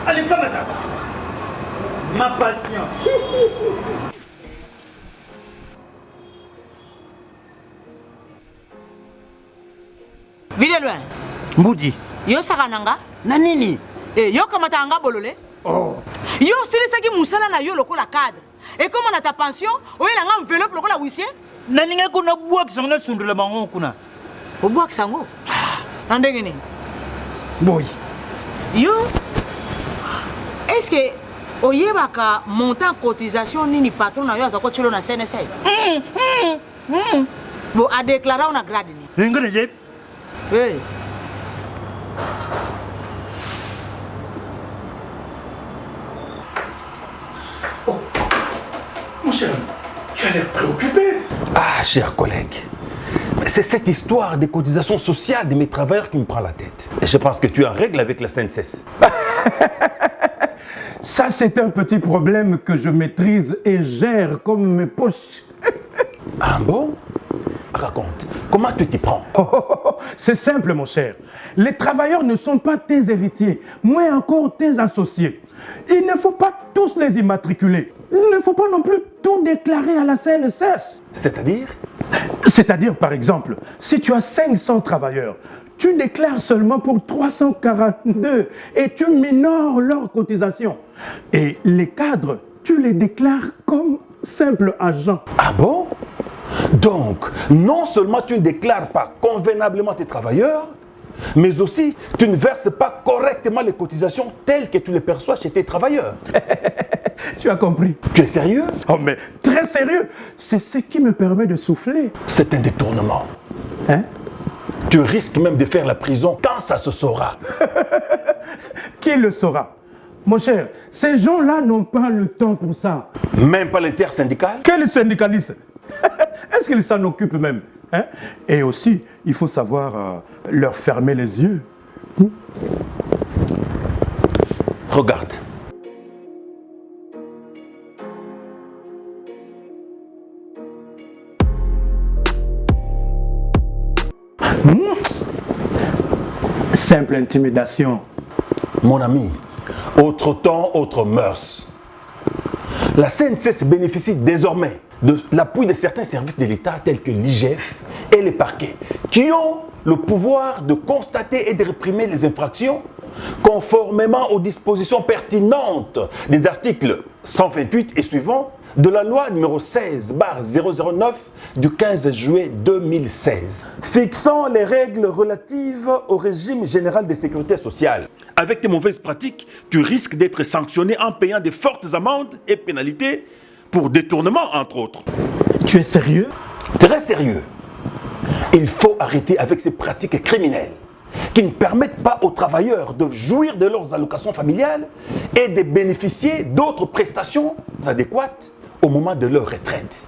Allez, comme ça. Ma passion. Vile loin. Mbudi. Yo sakananga? Na nini? Yo kamata anga bolole? Oh. Yo silisaki musala na yo lokola cadre. Et comme on a ta pension, oyo la nga enveloppe lokola huissier? Na ninga kuna bua kisangana sundula bango kuna. Obua kisango? Na ndenge nini? Boy. Yo est-ce que oyebaka montant cotisation nini patron na yo azako chelo na CNSA? Bon, a déclaré on a grade ni. Ngene yep. Hey. Oh, mon cher, tu as l'air préoccupé. Ah, chers collègues, c'est cette histoire des cotisations sociales de mes travailleurs qui me prend la tête. Et je pense que tu es en règle avec la CNSS. Ça, c'est un petit problème que je maîtrise et gère comme mes poches. Ah bon? Raconte, comment tu t'y prends? C'est simple, mon cher. Les travailleurs ne sont pas tes héritiers, moins encore tes associés. Il ne faut pas tous les immatriculer. Il ne faut pas non plus tout déclarer à la CNSS. C'est-à-dire? C'est-à-dire, par exemple, si tu as 500 travailleurs, tu déclares seulement pour 342 et tu minores leurs cotisations. Et les cadres, tu les déclares comme simples agents. Ah bon? Donc, non seulement tu ne déclares pas convenablement tes travailleurs, mais aussi tu ne verses pas correctement les cotisations telles que tu les perçois chez tes travailleurs. Tu as compris? Tu es sérieux? Oh, mais très sérieux. C'est ce qui me permet de souffler. C'est un détournement. Hein? Tu risques même de faire la prison quand ça se saura. Qui le saura? Mon cher, ces gens-là n'ont pas le temps pour ça. Même pas l'intersyndical? Quel syndicaliste? Est-ce qu'ils s'en occupent même? Hein? Et aussi, il faut savoir leur fermer les yeux. Regarde. Simple intimidation. Mon ami, autre temps, autre mœurs. La CNSS bénéficie désormais de l'appui de certains services de l'État tels que l'IGF et les parquets qui ont le pouvoir de constater et de réprimer les infractions conformément aux dispositions pertinentes des articles 128 et suivants de la loi numéro 16/009 du 15 juillet 2016 fixant les règles relatives au régime général de sécurité sociale. Avec tes mauvaises pratiques, tu risques d'être sanctionné en payant de fortes amendes et pénalités pour détournement, entre autres. Tu es sérieux? Très sérieux. Il faut arrêter avec ces pratiques criminelles qui ne permettent pas aux travailleurs de jouir de leurs allocations familiales et de bénéficier d'autres prestations adéquates au moment de leur retraite.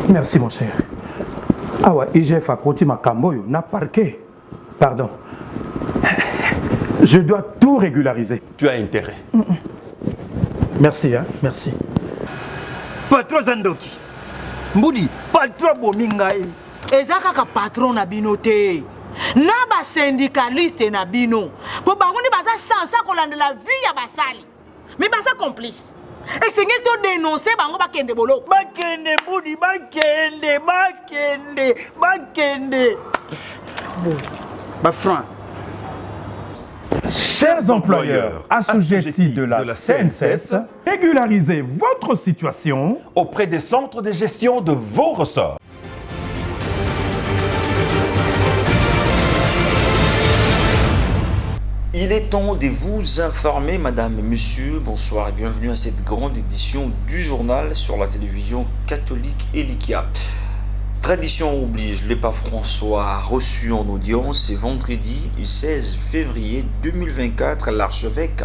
Merci, mon cher. Ah ouais, IGF a côté ma camboyo, n'a parqué. Pardon. Je dois tout régulariser. Tu as intérêt. Merci, hein, merci. Patron Zandoki. Mbudi, patron Bomingaï. Ezaka ka patron na bino te. Na ba syndicaliste na bino. Po bango ni baza sansa kolanda la vie ya basali. Mais baza complice. Et c'est ngel to dénoncer bango ba kende bolo. Bakende Mbudi, bakende. Bon. Bah franc. Chers employeurs assujettis de la CNSS, régularisez votre situation auprès des centres de gestion de vos ressorts. Il est temps de vous informer, madame et monsieur, bonsoir et bienvenue à cette grande édition du journal sur la télévision catholique Elikia. Tradition oblige, le pape François a reçu en audience ce vendredi 16 février 2024 l'archevêque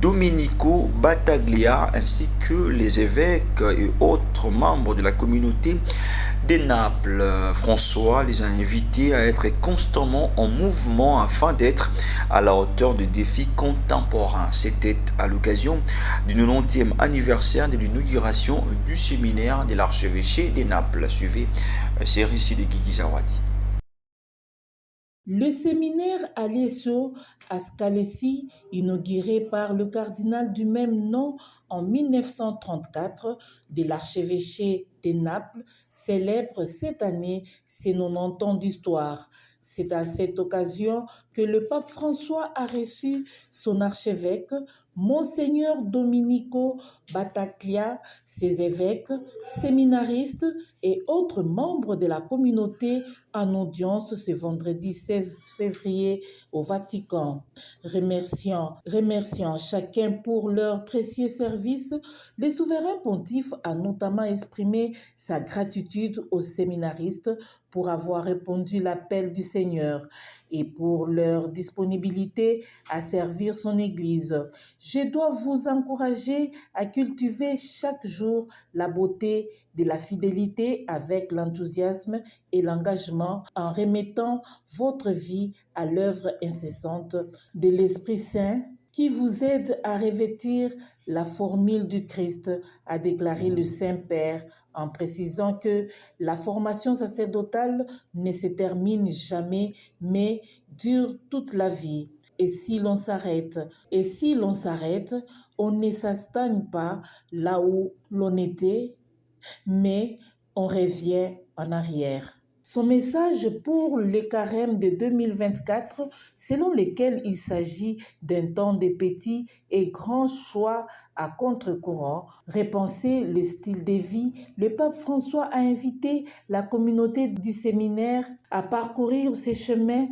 Domenico Battaglia ainsi que les évêques et autres membres de la communauté de Naples. François les a invités à être constamment en mouvement afin d'être à la hauteur des défis contemporains. C'était à l'occasion du 90e anniversaire de l'inauguration du séminaire de l'archevêché de Naples. Suivez ces récits de Guigui Zawadi. Le séminaire Alesso à Scalesi, inauguré par le cardinal du même nom en 1934 de l'archevêché de Naples, célèbre cette année ses 90 ans d'histoire. C'est à cette occasion que le pape François a reçu son archevêque, Monseigneur Domenico Battaglia, ses évêques, séminaristes et autres membres de la communauté en audience ce vendredi 16 février au Vatican. Remerciant chacun pour leur précieux service, le souverain pontife a notamment exprimé sa gratitude aux séminaristes pour avoir répondu à l'appel du Seigneur et pour leur disponibilité à servir son Église. Je dois vous encourager à cultiver chaque jour la beauté de la fidélité avec l'enthousiasme et l'engagement en remettant votre vie à l'œuvre incessante de l'Esprit Saint qui vous aide à revêtir la formule du Christ, a déclaré le Saint-Père en précisant que la formation sacerdotale ne se termine jamais mais dure toute la vie. Et si l'on s'arrête, on ne s'astagne pas là où l'on était, mais on revient en arrière. Son message pour le carême de 2024, selon lequel il s'agit d'un temps de petits et grands choix à contre-courant, repenser le style de vie, le pape François a invité la communauté du séminaire à parcourir ces chemins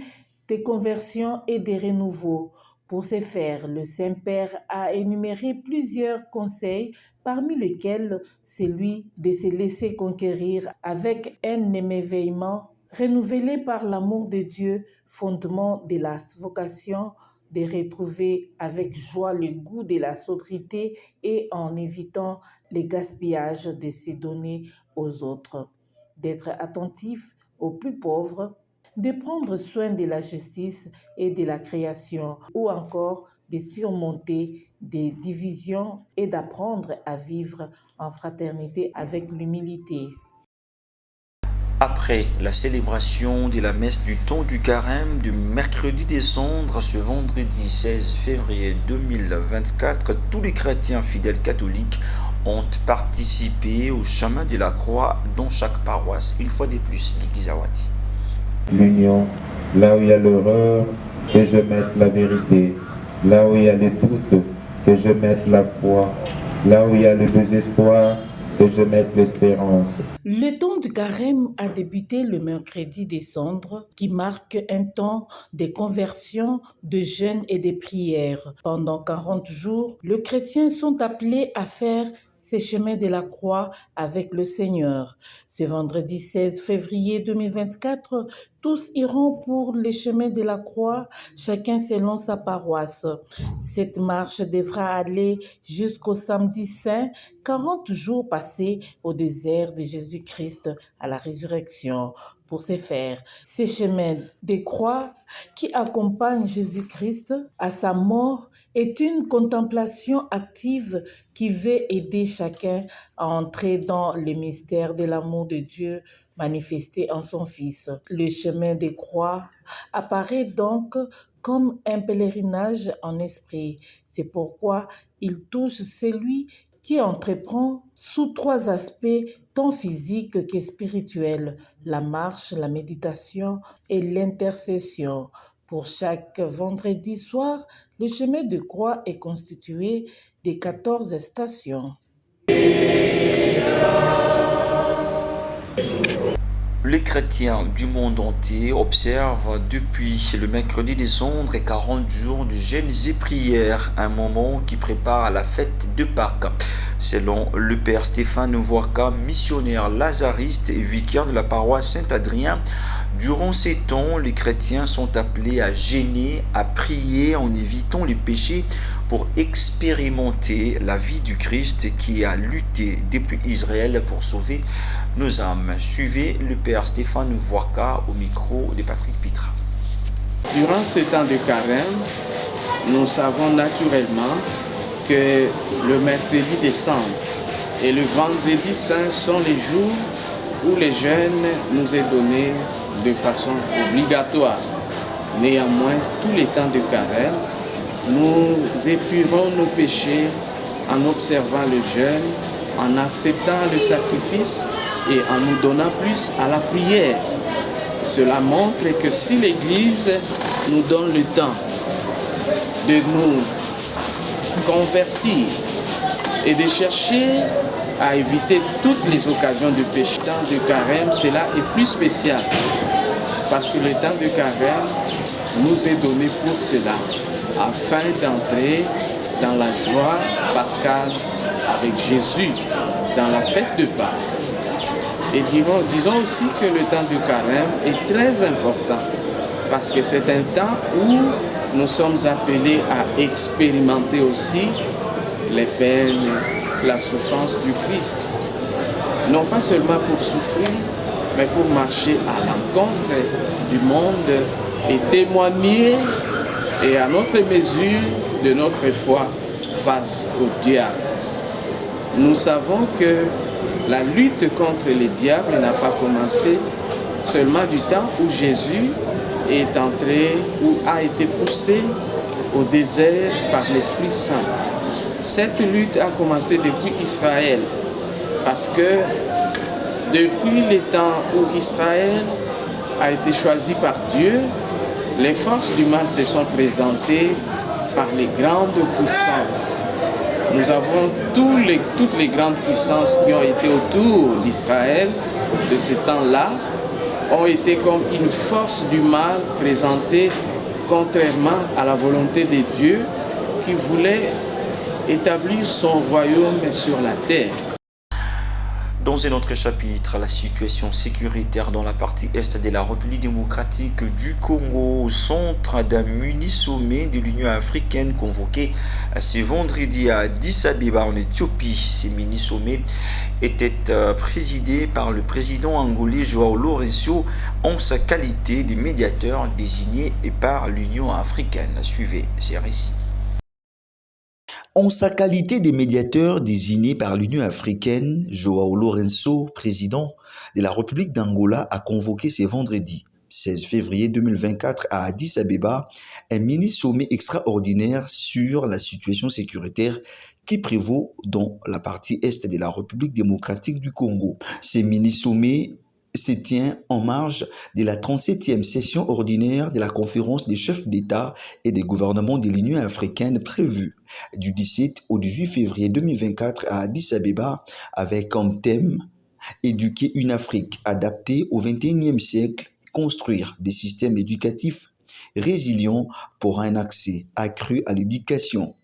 de conversion et de renouveau. Pour ce faire, le Saint-Père a énuméré plusieurs conseils, parmi lesquels celui de se laisser conquérir avec un émerveillement renouvelé par l'amour de Dieu, fondement de la vocation, de retrouver avec joie le goût de la sobriété et en évitant le gaspillage de se donner aux autres, d'être attentif aux plus pauvres, de prendre soin de la justice et de la création, ou encore de surmonter des divisions et d'apprendre à vivre en fraternité avec l'humilité. Après la célébration de la messe du temps du carême du mercredi des cendres ce vendredi 16 février 2024, tous les chrétiens fidèles catholiques ont participé au chemin de la croix dans chaque paroisse. Une fois de plus, Guy Zawati. L'union, là où il y a l'horreur, que je mette la vérité, là où il y a le doute, que je mette la foi, là où il y a le désespoir, que je mette l'espérance. Le temps du carême a débuté le mercredi des cendres, qui marque un temps de conversion, de jeûne et de prières. Pendant 40 jours, les chrétiens sont appelés à faire ces chemins de la croix avec le Seigneur. Ce vendredi 16 février 2024, tous iront pour les chemins de la croix, chacun selon sa paroisse. Cette marche devra aller jusqu'au samedi saint, 40 jours passés au désert de Jésus-Christ à la résurrection. Pour ce faire, ces chemins de croix qui accompagnent Jésus-Christ à sa mort est une contemplation active qui veut aider chacun à entrer dans le mystère de l'amour de Dieu manifesté en son Fils. Le chemin des croix apparaît donc comme un pèlerinage en esprit. C'est pourquoi il touche celui qui entreprend sous 3 aspects tant physiques que spirituels, la marche, la méditation et l'intercession. Pour chaque vendredi soir, le chemin de croix est constitué de 14 stations. Les chrétiens du monde entier observent depuis le mercredi des cendres et 40 jours de jeûnes et prières, un moment qui prépare à la fête de Pâques. Selon le père Stéphane Voirka, missionnaire lazariste et vicaire de la paroisse Saint-Adrien, durant ces temps, les chrétiens sont appelés à jeûner, à prier en évitant les péchés pour expérimenter la vie du Christ qui a lutté depuis Israël pour sauver nos âmes. Suivez le père Stéphane Voirka au micro de Patrick Pitra. Durant ce temps de carême, nous savons naturellement que le mercredi des cendres et le vendredi saint sont les jours où le jeûne nous est donné de façon obligatoire. Néanmoins, tous les temps de carême, nous épurons nos péchés en observant le jeûne, en acceptant le sacrifice et en nous donnant plus à la prière. Cela montre que si l'Église nous donne le temps de nous convertir et de chercher à éviter toutes les occasions de péché, le temps de carême, cela est plus spécial. Parce que le temps de carême nous est donné pour cela, afin d'entrer dans la joie pascale avec Jésus, dans la fête de Pâques. Et disons aussi que le temps de carême est très important, parce que c'est un temps où nous sommes appelés à expérimenter aussi les peines, la souffrance du Christ. Non pas seulement pour souffrir, mais pour marcher à l'encontre du monde et témoigner et à notre mesure de notre foi face au diable. Nous savons que la lutte contre les diables n'a pas commencé seulement du temps où Jésus est entré ou a été poussé au désert par l'Esprit Saint. Cette lutte a commencé depuis Israël, parce que depuis les temps où Israël a été choisi par Dieu, les forces du mal se sont présentées par les grandes puissances. Nous avons toutes les grandes puissances qui ont été autour d'Israël de ce temps-là, ont été comme une force du mal présentée contrairement à la volonté de Dieu qui voulait établir son royaume sur la terre. Dans un autre chapitre, la situation sécuritaire dans la partie est de la République démocratique du Congo, au centre d'un mini-sommet de l'Union africaine convoqué ce vendredi à Addis Abeba en Éthiopie. Ce mini-sommet était présidé par le président angolais João Lourenço en sa qualité de médiateur désigné par l'Union africaine. Suivez ces récits. En sa qualité de médiateur désigné par l'Union africaine, João Lourenço, président de la République d'Angola, a convoqué ce vendredi 16 février 2024 à Addis Abeba un mini-sommet extraordinaire sur la situation sécuritaire qui prévaut dans la partie est de la République démocratique du Congo. Ce mini-sommet se tient en marge de la 37e session ordinaire de la conférence des chefs d'État et des gouvernements de l'Union africaine prévue du 17 au 18 février 2024 à Addis Abeba avec comme thème « Éduquer une Afrique adaptée au XXIe siècle, construire des systèmes éducatifs résilients pour un accès accru à l'éducation,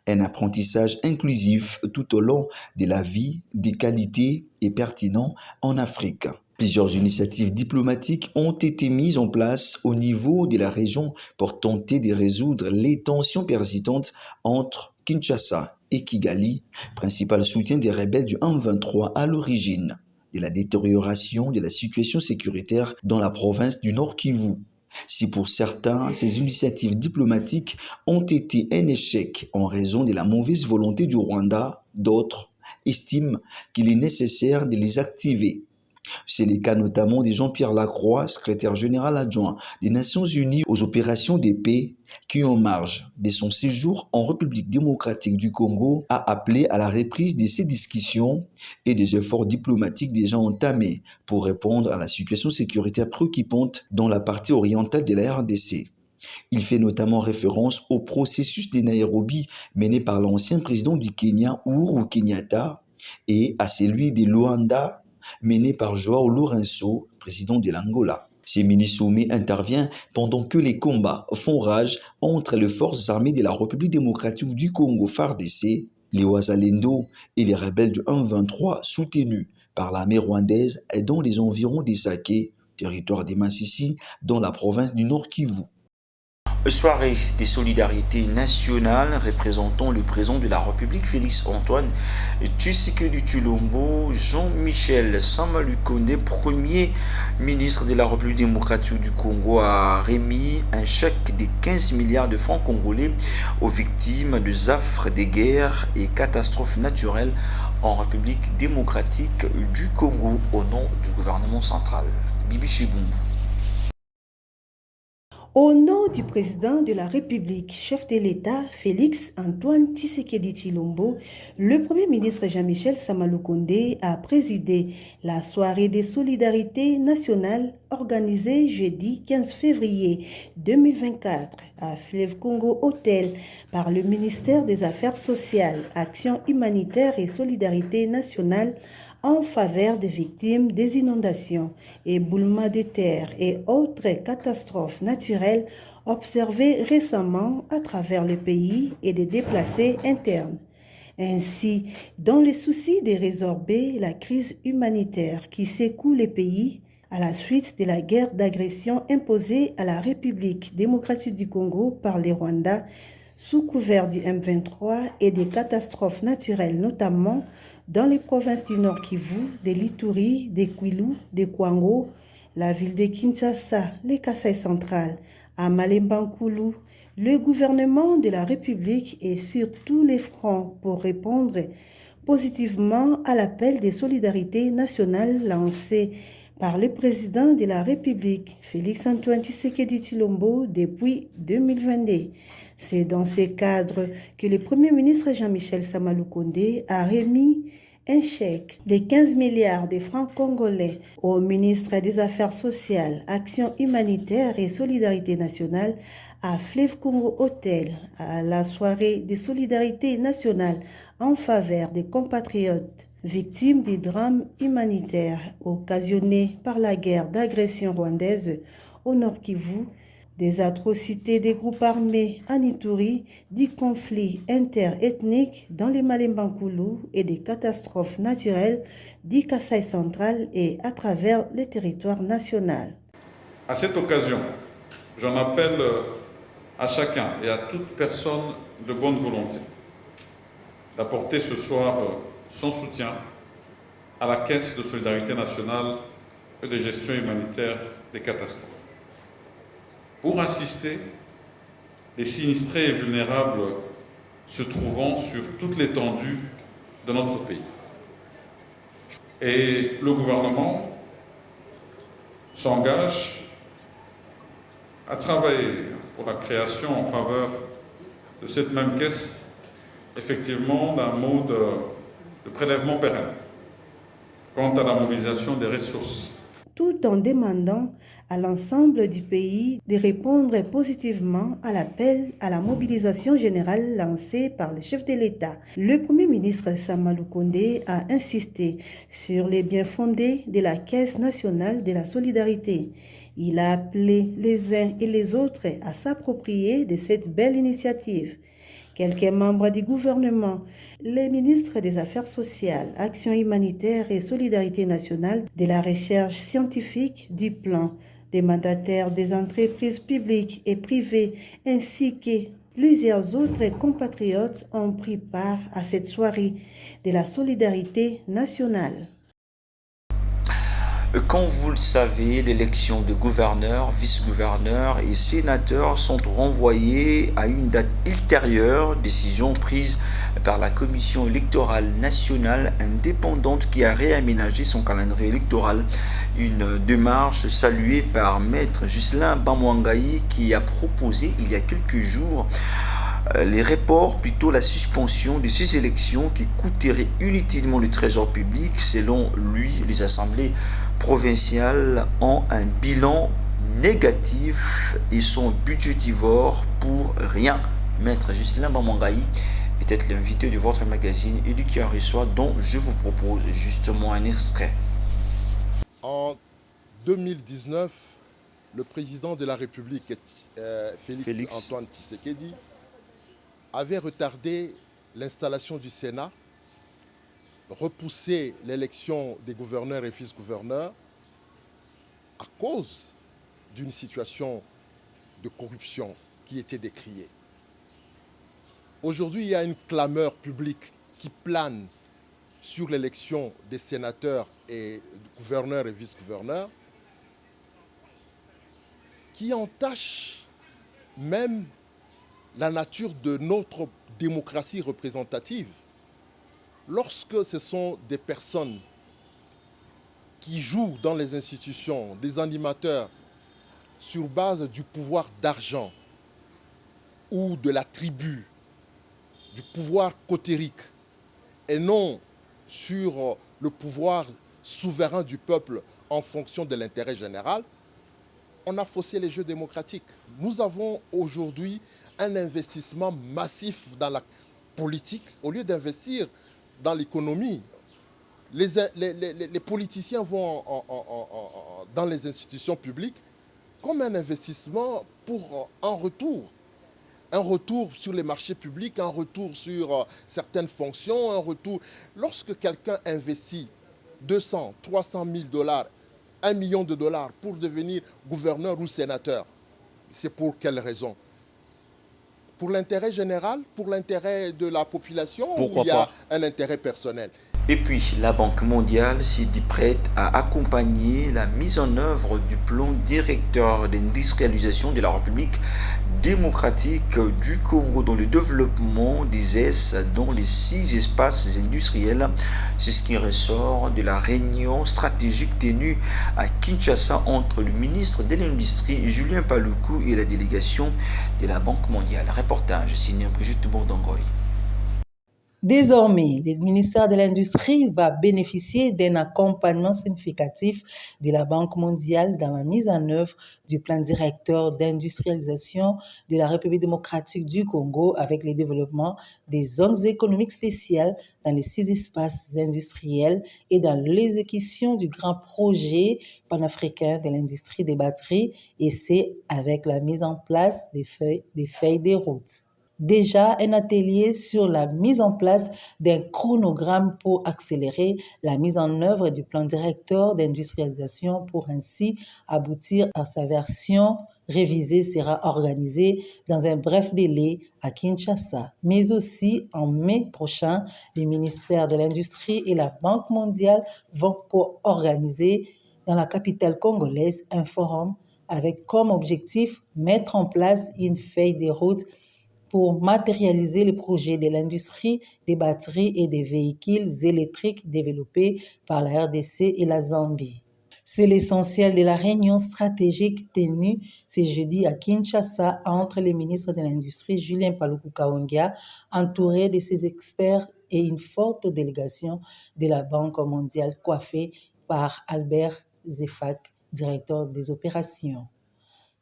un apprentissage inclusif tout au long de la vie, de qualité et pertinent en Afrique ». Plusieurs initiatives diplomatiques ont été mises en place au niveau de la région pour tenter de résoudre les tensions persistantes entre Kinshasa et Kigali, principal soutien des rebelles du M23 à l'origine de la détérioration de la situation sécuritaire dans la province du Nord Kivu. Si pour certains, ces initiatives diplomatiques ont été un échec en raison de la mauvaise volonté du Rwanda, d'autres estiment qu'il est nécessaire de les activer. C'est le cas notamment de Jean-Pierre Lacroix, secrétaire général adjoint des Nations Unies aux opérations de paix, qui en marge de son séjour en République démocratique du Congo a appelé à la reprise de ces discussions et des efforts diplomatiques déjà entamés pour répondre à la situation sécuritaire préoccupante dans la partie orientale de la RDC. Il fait notamment référence au processus de Nairobi mené par l'ancien président du Kenya, Uhuru Kenyatta, et à celui de Luanda, mené par João Lourenço, président de l'Angola. Ce mini-sommet intervient pendant que les combats font rage entre les forces armées de la République démocratique du Congo, FARDC, les Wazalendo et les rebelles du M23 soutenus par l'armée rwandaise dans les environs des Saké, territoire des Massissi, dans la province du Nord Kivu. Soirée des solidarités nationales représentant le président de la République Félix-Antoine Tshisekedi Tshilombo, Jean-Michel Samalukonde, premier ministre de la République démocratique du Congo, a remis un chèque de 15 milliards de francs congolais aux victimes des affres des guerres et catastrophes naturelles en République démocratique du Congo au nom du gouvernement central. Bibi Chibou. Au nom du président de la République, chef de l'État, Félix Antoine Tshisekedi Tshilombo, le Premier ministre Jean-Michel Samaloukonde a présidé la soirée des solidarités nationales organisée jeudi 15 février 2024 à Fleuve Congo Hôtel par le ministère des Affaires sociales, Action humanitaire et solidarité nationale en faveur des victimes des inondations, éboulements de terre et autres catastrophes naturelles observées récemment à travers le pays et des déplacés internes. Ainsi, dans le souci de résorber la crise humanitaire qui secoue le pays à la suite de la guerre d'agression imposée à la République démocratique du Congo par le Rwanda sous couvert du M23 et des catastrophes naturelles notamment dans les provinces du Nord Kivu, de l'Ituri, de Kwilu, de Kwango, la ville de Kinshasa, le Kasaï central, à Malemba-Nkulu, le gouvernement de la République est sur tous les fronts pour répondre positivement à l'appel de solidarité nationale lancé par le président de la République, Félix Antoine Tshisekedi Tshilombo, depuis 2022. C'est dans ce cadre que le Premier ministre Jean-Michel Samaloukonde a remis un chèque de 15 milliards de francs congolais au ministre des Affaires sociales, Action humanitaire et solidarité nationale à Fleuve Congo Hôtel à la soirée de solidarité nationale en faveur des compatriotes victimes du drame humanitaire occasionné par la guerre d'agression rwandaise au Nord Kivu, des atrocités des groupes armés en Ituri, du conflit interethnique dans les Malemba-Nkulu et des catastrophes naturelles du Kasaï central et à travers le territoire national. À cette occasion, j'en appelle à chacun et à toute personne de bonne volonté d'apporter ce soir son soutien à la Caisse de solidarité nationale et de gestion humanitaire des catastrophes, pour assister les sinistrés et vulnérables se trouvant sur toute l'étendue de notre pays. Et le gouvernement s'engage à travailler pour la création en faveur de cette même caisse, effectivement d'un mode de prélèvement pérenne quant à la mobilisation des ressources. Tout en demandant à l'ensemble du pays de répondre positivement à l'appel à la mobilisation générale lancée par le chef de l'État. Le Premier ministre Samaloukonde a insisté sur les bien-fondés de la Caisse nationale de la solidarité. Il a appelé les uns et les autres à s'approprier de cette belle initiative. Quelques membres du gouvernement, les ministres des Affaires sociales, Action humanitaire et solidarité nationale, de la recherche scientifique, du plan, des mandataires des entreprises publiques et privées, ainsi que plusieurs autres compatriotes ont pris part à cette soirée de la solidarité nationale. Comme vous le savez, l'élection de gouverneurs, vice-gouverneurs et sénateurs sont renvoyées à une date ultérieure, décision prise par la Commission électorale nationale indépendante qui a réaménagé son calendrier électoral. Une démarche saluée par Maître Ghislain Bamouangaï qui a proposé il y a quelques jours les reports, plutôt la suspension de ces élections qui coûteraient inutilement le trésor public. Selon lui, les assemblées provinciales ont un bilan négatif et sont budgétivores pour rien. Maître Ghislain Bamouangaï était l'invité de votre magazine Éduquer Reçoit, dont je vous propose justement un extrait. En 2019, le président de la République, Félix Antoine Tshisekedi, avait retardé l'installation du Sénat, repoussé l'élection des gouverneurs et vice-gouverneurs à cause d'une situation de corruption qui était décriée. Aujourd'hui, il y a une clameur publique qui plane sur l'élection des sénateurs et gouverneurs et vice-gouverneurs qui entache même la nature de notre démocratie représentative. Lorsque ce sont des personnes qui jouent dans les institutions, des animateurs sur base du pouvoir d'argent ou de la tribu, du pouvoir cotérique, et non sur le pouvoir souverain du peuple en fonction de l'intérêt général, on a faussé les jeux démocratiques. Nous avons aujourd'hui un investissement massif dans la politique. Au lieu d'investir dans l'économie, les politiciens vont dans les institutions publiques comme un investissement pour un retour. Un retour sur les marchés publics, un retour sur certaines fonctions, un retour. Lorsque quelqu'un investit 200, 300 000 dollars, 1 million de dollars pour devenir gouverneur ou sénateur, c'est pour quelle raison? Pour l'intérêt général, pour l'intérêt de la population, pourquoi ou il y a un intérêt personnel? Et puis, la Banque mondiale s'est dit prête à accompagner la mise en œuvre du plan directeur d'industrialisation de la République démocratique du Congo dans le développement des ES dans les 6 espaces industriels. C'est ce qui ressort de la réunion stratégique tenue à Kinshasa entre le ministre de l'Industrie Julien Paluku et la délégation de la Banque mondiale. Reportage signé Brigitte Bondongoy. Désormais, le ministère de l'Industrie va bénéficier d'un accompagnement significatif de la Banque mondiale dans la mise en œuvre du plan directeur d'industrialisation de la République démocratique du Congo avec le développement des zones économiques spéciales dans les 6 espaces industriels et dans l'exécution du grand projet panafricain de l'industrie des batteries, et c'est avec la mise en place des feuilles de route. Déjà un atelier sur la mise en place d'un chronogramme pour accélérer la mise en œuvre du plan directeur d'industrialisation pour ainsi aboutir à sa version révisée sera organisé dans un bref délai à Kinshasa. Mais aussi en mai prochain, le ministère de l'Industrie et la Banque mondiale vont co-organiser dans la capitale congolaise un forum avec comme objectif mettre en place une feuille de route pour matérialiser les projets de l'industrie des batteries et des véhicules électriques développés par la RDC et la Zambie. C'est l'essentiel de la réunion stratégique tenue ce jeudi à Kinshasa entre le ministre de l'Industrie Julien Paluku Kahongya, entouré de ses experts et une forte délégation de la Banque mondiale coiffée par Albert Zefak, directeur des opérations.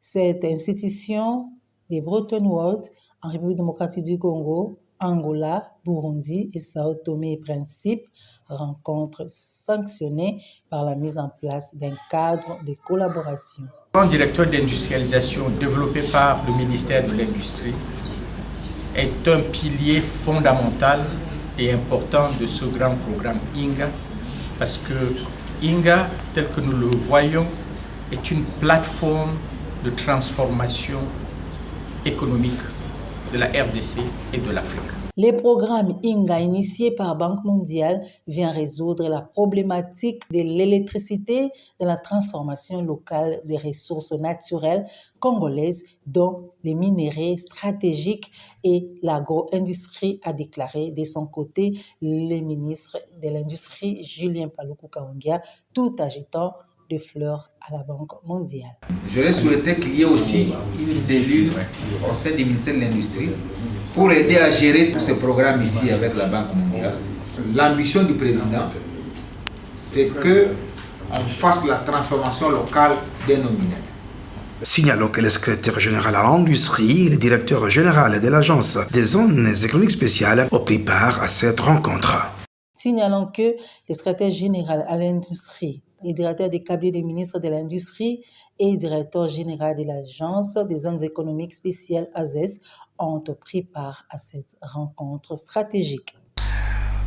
Cette institution des Bretton Woods en République démocratique du Congo, Angola, Burundi et Sao Tomé et Principe, rencontre sanctionnée par la mise en place d'un cadre de collaboration. Le plan directeur d'industrialisation développé par le ministère de l'Industrie est un pilier fondamental et important de ce grand programme INGA, parce que INGA, tel que nous le voyons, est une plateforme de transformation économique de la RDC et de l'Afrique. Le programme INGA initié par Banque mondiale vient résoudre la problématique de l'électricité dans la transformation locale des ressources naturelles congolaises, dont les minéraux stratégiques et l'agro-industrie, a déclaré de son côté le ministre de l'Industrie Julien Paluku Kahongya, tout ajoutant de fleurs à la Banque mondiale. J'aurais souhaité qu'il y ait aussi une cellule au sein du ministère de l'Industrie pour aider à gérer tous ces programmes ici avec la Banque mondiale. L'ambition du président, c'est qu'on fasse la transformation locale de nos minéraux. Signalons que le secrétaire général à l'industrie et le directeur général de l'Agence des zones économiques spéciales ont pris part à cette rencontre. Signalons que le secrétaire général à l'industrie, le directeur des cabinets des ministres de l'Industrie et le directeur général de l'Agence des zones économiques spéciales AZES ont pris part à cette rencontre stratégique.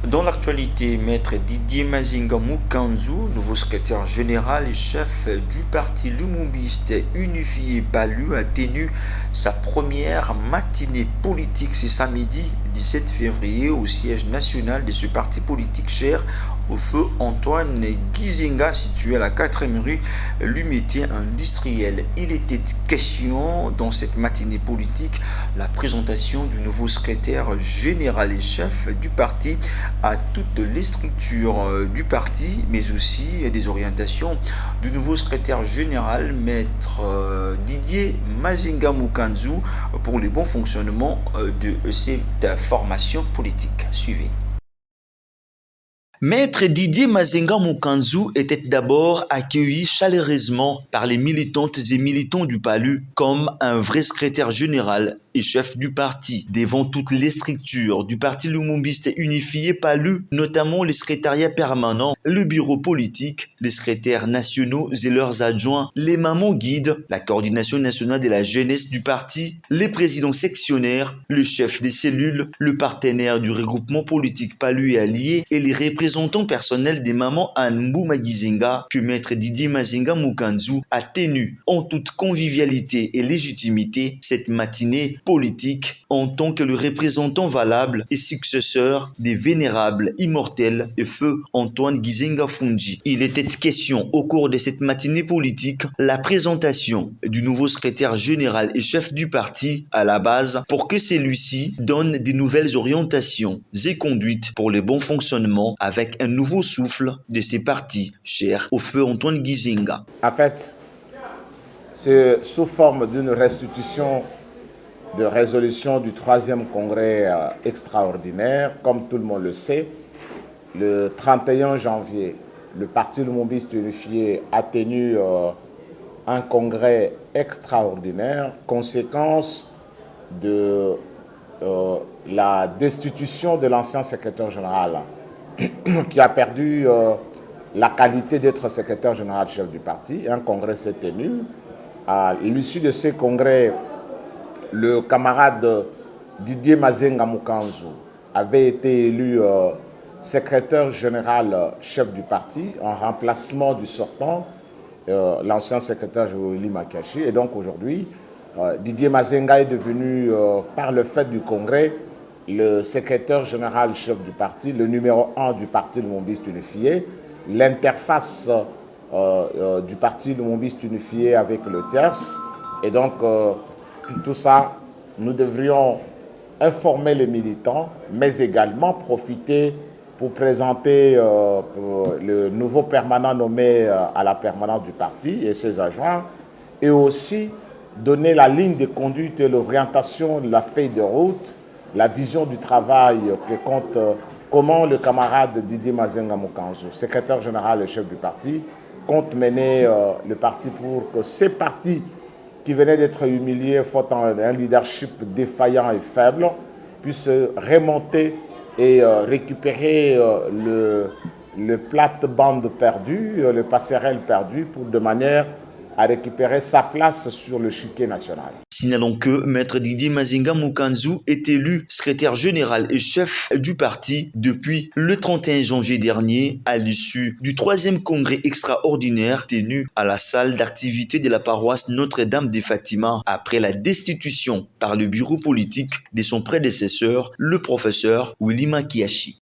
Dans l'actualité, maître Didier Mazinga Mukanzu, nouveau secrétaire général et chef du parti Lumumbiste unifié Palu, a tenu sa première matinée politique ce samedi 17 février au siège national de ce parti politique cher au feu Antoine Gizenga, situé à la 4e rue Lumétier industriel. Il était question dans cette matinée politique la présentation du nouveau secrétaire général et chef du parti à toutes les structures du parti, mais aussi des orientations du nouveau secrétaire général, maître Didier Mazenga Mukanzu, pour le bon fonctionnement de cette formation politique. Suivez. Maître Didier Mazenga Mukanzu était d'abord accueilli chaleureusement par les militantes et militants du PALU comme un vrai secrétaire général et chef du parti. Devant toutes les structures du parti lumumbiste unifié PALU, notamment les secrétariats permanents, le bureau politique, les secrétaires nationaux et leurs adjoints, les mamans guides, la coordination nationale de la jeunesse du parti, les présidents sectionnaires, le chef des cellules, le partenaire du regroupement politique PALU et alliés et les représentants personnels des mamans Anmbouma Gizenga que maître Didier Mazenga Mukanzu a tenu en toute convivialité et légitimité cette matinée politique en tant que le représentant valable et successeur des vénérables immortels et feu Antoine Gizenga Fundji. Il était question au cours de cette matinée politique la présentation du nouveau secrétaire général et chef du parti à la base pour que celui-ci donne des nouvelles orientations et conduites pour le bon fonctionnement avec un nouveau souffle de ces partis chers au feu Antoine Gizenga. En fait, c'est sous forme d'une restitution de résolution du 3e congrès extraordinaire. Comme tout le monde le sait, le 31 janvier, le Parti lumumbiste unifié a tenu un congrès extraordinaire, conséquence de la destitution de l'ancien secrétaire général qui a perdu la qualité d'être secrétaire général chef du parti. Un congrès s'est tenu. À l'issue de ce congrès, le camarade Didier Mazenga Mukanzu avait été élu secrétaire général chef du parti en remplacement du sortant, l'ancien secrétaire Joëli Makashi. Et donc aujourd'hui, Didier Mazenga est devenu, par le fait du congrès, le secrétaire général chef du parti, le numéro 1 du parti lumumbiste unifié, l'interface du parti lumumbiste unifié avec le TIERS. Et donc, tout ça, nous devrions informer les militants, mais également profiter pour présenter le nouveau permanent nommé à la permanence du parti et ses adjoints, et aussi donner la ligne de conduite et l'orientation, la feuille de route, la vision du travail que compte, comment le camarade Didier Mazenga Mukanzu, secrétaire général et chef du parti, compte mener le parti pour que ces partis qui venaient d'être humiliés, faute d'un leadership défaillant et faible, puissent remonter et récupérer le plate-bande perdu, le passerelle perdu, pour de manière à récupérer sa place sur le chiquet national. Signalons que maître Didier Mazenga Mukanzu est élu secrétaire général et chef du parti depuis le 31 janvier dernier à l'issue du 3e congrès extraordinaire tenu à la salle d'activité de la paroisse Notre-Dame de Fatima après la destitution par le bureau politique de son prédécesseur, le professeur Willy Makiashi.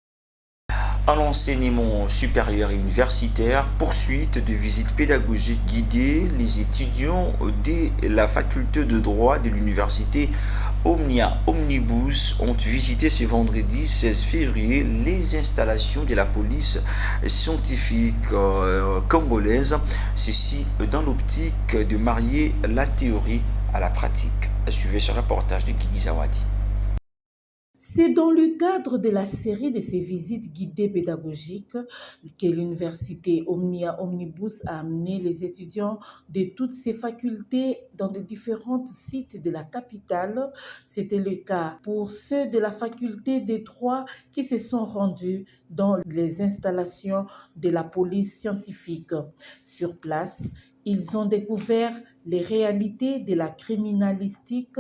À l'enseignement supérieur et universitaire, poursuite de visites pédagogiques guidées, les étudiants de la faculté de droit de l'université Omnia Omnibus ont visité ce vendredi 16 février les installations de la police scientifique congolaise, ceci dans l'optique de marier la théorie à la pratique. Suivez ce reportage de Guigui Zawadi. C'est dans le cadre de la série de ces visites guidées pédagogiques que l'université Omnia Omnibus a amené les étudiants de toutes ses facultés dans de différents sites de la capitale. C'était le cas pour ceux de la faculté des droits qui se sont rendus dans les installations de la police scientifique. Sur place, ils ont découvert les réalités de la criminalistique.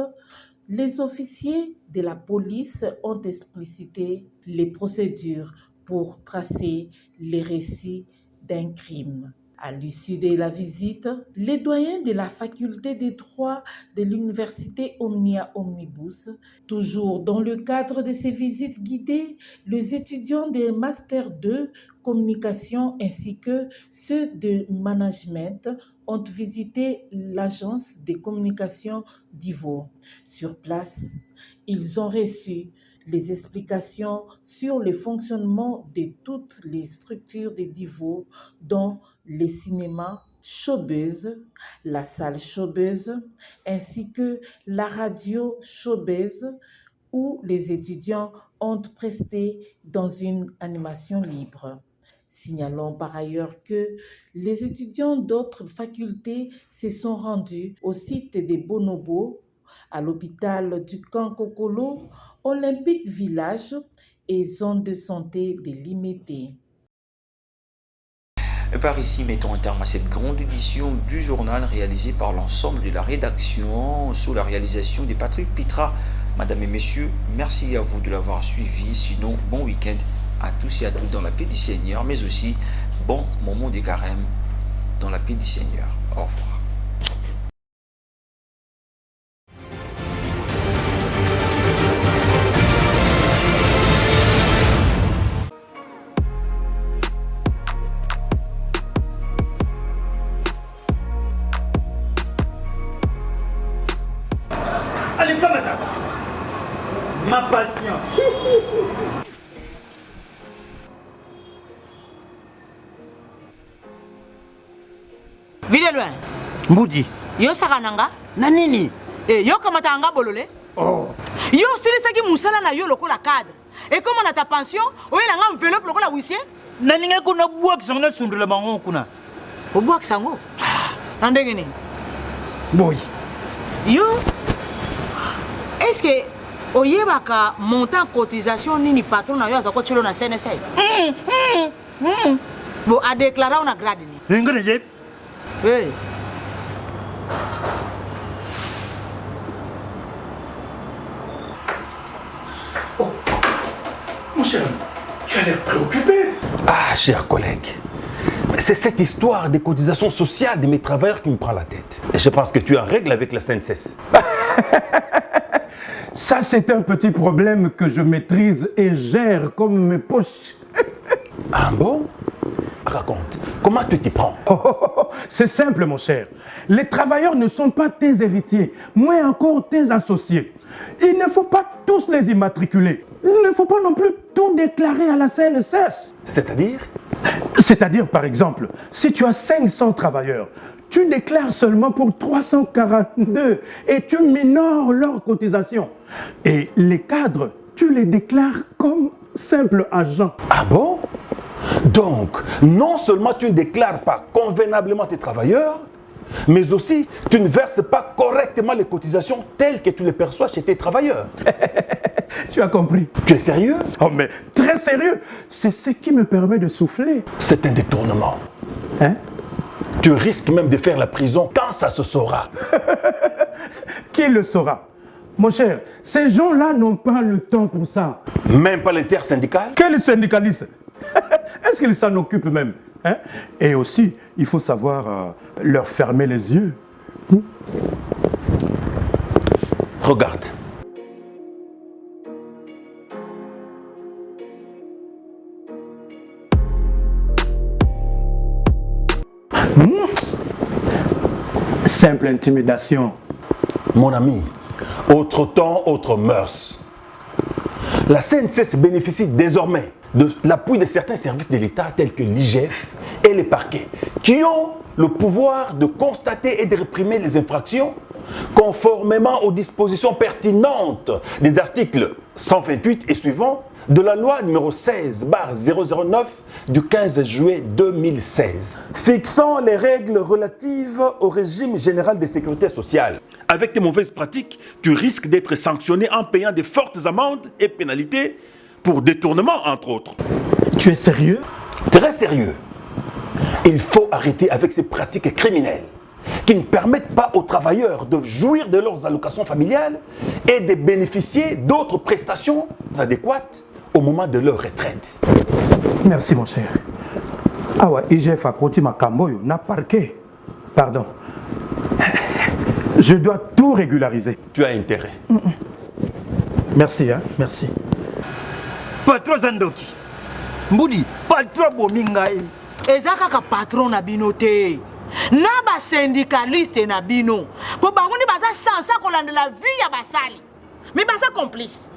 Les officiers de la police ont explicité les procédures pour tracer les récits d'un crime. À l'issue de la visite, les doyens de la faculté des droits de l'université Omnia Omnibus, toujours dans le cadre de ces visites guidées, les étudiants des Master 2 communication ainsi que ceux de management ont visité l'agence de communication d'Ivo. Sur place, ils ont reçu les explications sur le fonctionnement de toutes les structures de Divo, dont les cinémas Showbiz, la salle Showbiz, ainsi que la radio Showbiz, où les étudiants ont presté dans une animation libre. Signalons par ailleurs que les étudiants d'autres facultés se sont rendus au site des Bonobos, à l'hôpital du Kankokolo, Olympique Village et zone de santé délimitée. Par ici, mettons un terme à cette grande édition du journal réalisée par l'ensemble de la rédaction sous la réalisation de Patrick Pitra. Madame et messieurs, merci à vous de l'avoir suivi. Sinon, bon week-end à tous et à toutes dans la paix du Seigneur, mais aussi bon moment de carême dans la paix du Seigneur. Au revoir. Allez, pas madame. Ma patience. Vile loin. Mbudi. Yo sakananga? Na nini? Yo kamata anga bolole? Oh. Yo silisaki musala na yo lokola cadre. Et comme on a ta pension, oyela nga enveloppe lokola huissier? Na ninga kuna buak sangna sundula bango kuna. O buak sango? Nandenge ni? Boy. Yo est-ce que oyebaka montant cotisation nini patron na yo azako chelo na CNSA? Bo a déclaré on a grade ni. Ngone yep. Hey. Oh, mon cher, tu as l'air préoccupé. Ah, cher collègue, c'est cette histoire des cotisations sociales de mes travailleurs qui me prend la tête. Et je pense que tu es en règle avec la CNSS. Ça, c'est un petit problème que je maîtrise et gère comme mes poches. Ah bon? Raconte, comment tu t'y prends? C'est simple, mon cher. Les travailleurs ne sont pas tes héritiers, moins encore tes associés. Il ne faut pas tous les immatriculer. Il ne faut pas non plus tout déclarer à la CNSS. C'est-à-dire? C'est-à-dire, par exemple, si tu as 500 travailleurs, tu déclares seulement pour 342 et tu minores leurs cotisations. Et les cadres, tu les déclares comme simples agents. Ah bon? Donc, non seulement tu ne déclares pas convenablement tes travailleurs, mais aussi tu ne verses pas correctement les cotisations telles que tu les perçois chez tes travailleurs. Tu as compris? Tu es sérieux? Oh mais très sérieux. C'est ce qui me permet de souffler. C'est un détournement. Hein? Tu risques même de faire la prison quand ça se saura. Qui le saura? Mon cher, ces gens-là n'ont pas le temps pour ça. Même pas l'intersyndical? Quel syndicaliste? Est-ce qu'ils s'en occupent même? Hein? Et aussi, il faut savoir leur fermer les yeux. Regarde. Simple intimidation. Mon ami, autre temps, autre mœurs. La CNSS bénéficie désormais de l'appui de certains services de l'État tels que l'IGF et les parquets, qui ont le pouvoir de constater et de réprimer les infractions conformément aux dispositions pertinentes des articles 128 et suivants de la loi numéro 16/009 du 15 juillet 2016, fixant les règles relatives au régime général de sécurité sociale. Avec tes mauvaises pratiques, tu risques d'être sanctionné en payant de fortes amendes et pénalités pour détournement, entre autres. Tu es sérieux? Très sérieux. Il faut arrêter avec ces pratiques criminelles qui ne permettent pas aux travailleurs de jouir de leurs allocations familiales et de bénéficier d'autres prestations adéquates au moment de leur retraite. Merci, mon cher. Ah ouais, IGF a côté ma camboyo, n'a parqué. Pardon. Je dois tout régulariser. Tu as intérêt. Merci, hein, merci. Patron Zandoki. Mbudi, patron Bomingaï. eza kaka patron na bino te na basyndicaliste na bino po bango nde baza sansa kolandela vie ya basali me baza complice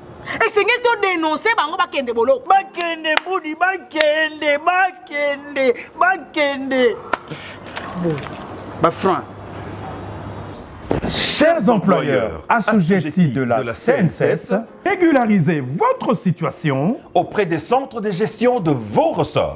esengeli to dénonce bango bakende boloko bakende Mbudi, bakende Bafran. Chers employeurs assujettis de la CNSS, régularisez votre situation auprès des centres de gestion de vos ressorts.